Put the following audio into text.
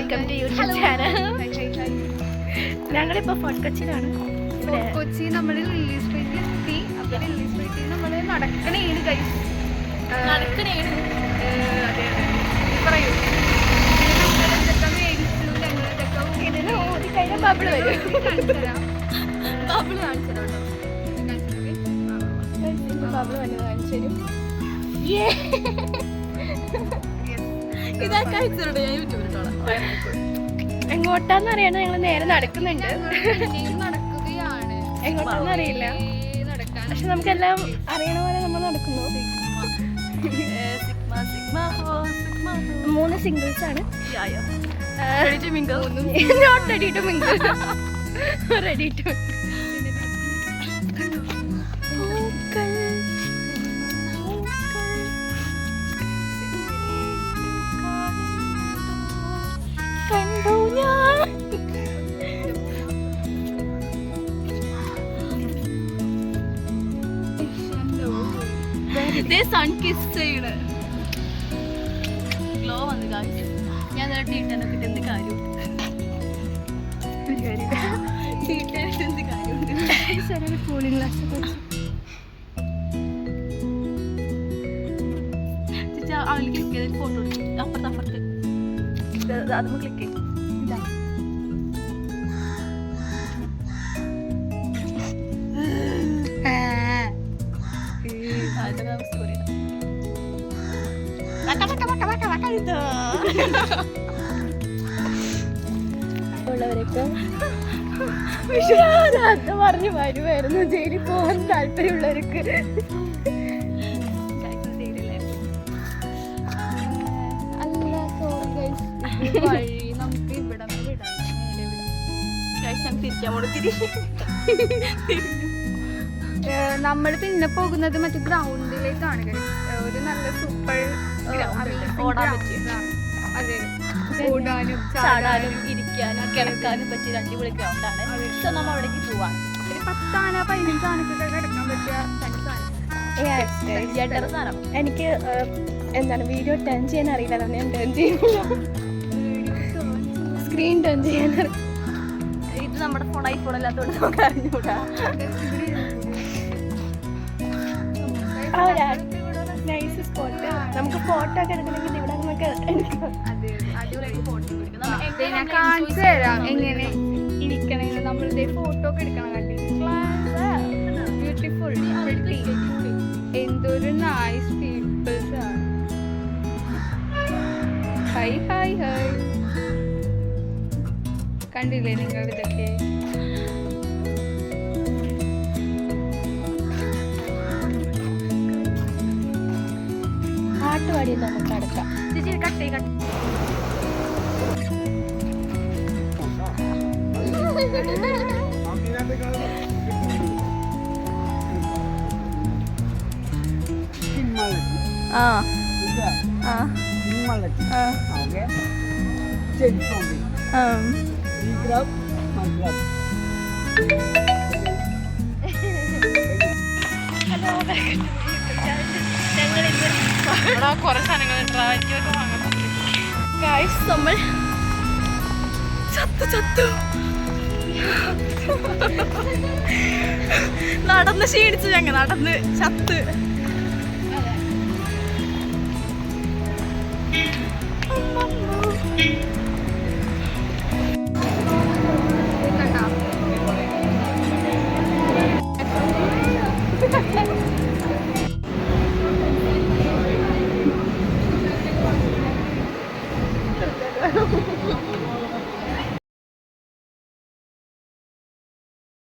Welcome to YouTube channel. ഞങ്ങളിപ്പോൾ fort കൊച്ചിയിലാണ്. കൊച്ചി നമ്മൾ ലില്ലി സ്ട്രീറ്റിൽ എത്തി. അപ്പോൾ ലില്ലി സ്ട്രീറ്റിൽ നമ്മൾ നടക്കണേണ് ഗൈസ്. നടക്കണേണ്. അതെ പറയൂ. എന്തൊക്കെ മേടിച്ചു ഞങ്ങളിതൊക്കെ ഇതിന് ഓടിക്കഴിഞ്ഞാൽ ബബിൾ വരും. ബബിൾ കാണിച്ചു തരാം. ബബിൾ വന്ന് കാണിച്ചു തരും. ഇതൊക്കെ അയച്ചിട്ടുണ്ട് ഞാൻ യൂട്യൂബിലിട്ടോളാം. എങ്ങോട്ടാന്ന് അറിയാണ്ട് ഞങ്ങൾ നേരെ നടക്കുന്നുണ്ട്. നടക്കുകയാണ്. എങ്ങോട്ടാന്ന് അറിയില്ല, പക്ഷെ നമുക്കെല്ലാം അറിയണ പോലെ നമ്മൾ നടക്കുന്നു. 3 സിംഗിൾസ് ആണ്. Not ready to mingle. Ready to കണ്ടു ഞാൻ. സൺ കിസ് ചെയ്യണ ഗ്ലോ വന്ന് കാണിച്ചു. ഞാൻ ടീട്ടനൊക്കെ എന്ത് കാര്യം എന്ത് കാര്യമുണ്ട്. കൂളിംഗ് ഗ്ലാസ് അവന് ക്ലിക്ക് ചെയ്ത് ഫോട്ടോ എടുക്കും. അപ്പുറത്ത് അതൊന്ന് ക്ലിക്ക് ചെയ്യും. ഉള്ളവരൊക്കെ പറഞ്ഞു വരുമായിരുന്നു ജയിലിൽ പോകാൻ താല്പര്യമുള്ളവർക്ക്. നമുക്ക് ഇവിടെ നമ്മൾ പിന്നെ പോകുന്നത് മറ്റേ ഗ്രൗണ്ടിലേക്കാണ്. ഒരു നല്ല സൂപ്പർ ഓടാൻ പറ്റിയ, അതെ, ഓടാനും ചാടാനും ഇരിക്കാനും കിടക്കാനും പറ്റിയ അടിപൊളി ഗ്രൗണ്ടാണ്. സോ നമ്മൾ അവിടേക്ക് പോവാം. ഒരു 10 ആന 15 ആനക്കൊക്കെ കിടക്കാൻ പറ്റിയ സാധനം. എനിക്ക് എന്താണ് വീഡിയോ ടേൺ ചെയ്യാൻ അറിയില്ല, അതുകൊണ്ട് ഞാൻ ടേൺ ചെയ്യുന്നില്ല. സ്ക്രീൻ ടേൺ ചെയ്യാൻ ഇത് നമ്മുടെ ഫോൺ ഐഫോൺ അല്ലാത്തതുകൊണ്ട് നമുക്ക് അറിഞ്ഞൂടാ. Nice spot. നമുക്ക് ഫോട്ടോ ഒക്കെ എടുക്കണമെങ്കിൽ ഇവിടെ നമുക്ക് ഞാൻ കാണിച്ചു തരാം എങ്ങനെ ഇരിക്കണേന്ന്. നമ്മളിതേ ഫോട്ടോ ഒക്കെ എടുക്കണം. ബ്യൂട്ടിഫുൾ, എന്തൊരു നൈസ് പീപ്പിൾസ് ആണ്. ഹൈ ഹൈ ഹൈ, കണ്ടില്ലേ നിങ്ങൾ ഇതൊക്കെ? പാട്ടുപാടി നമുക്ക് അടുക്കാം. കട്ടേ കട്ട കുറെ സാധനങ്ങൾ നമ്മൾ ചത്തു നടന്ന് ക്ഷീണിച്ചു. ഞങ്ങൾ നടന്ന് ചത്ത്.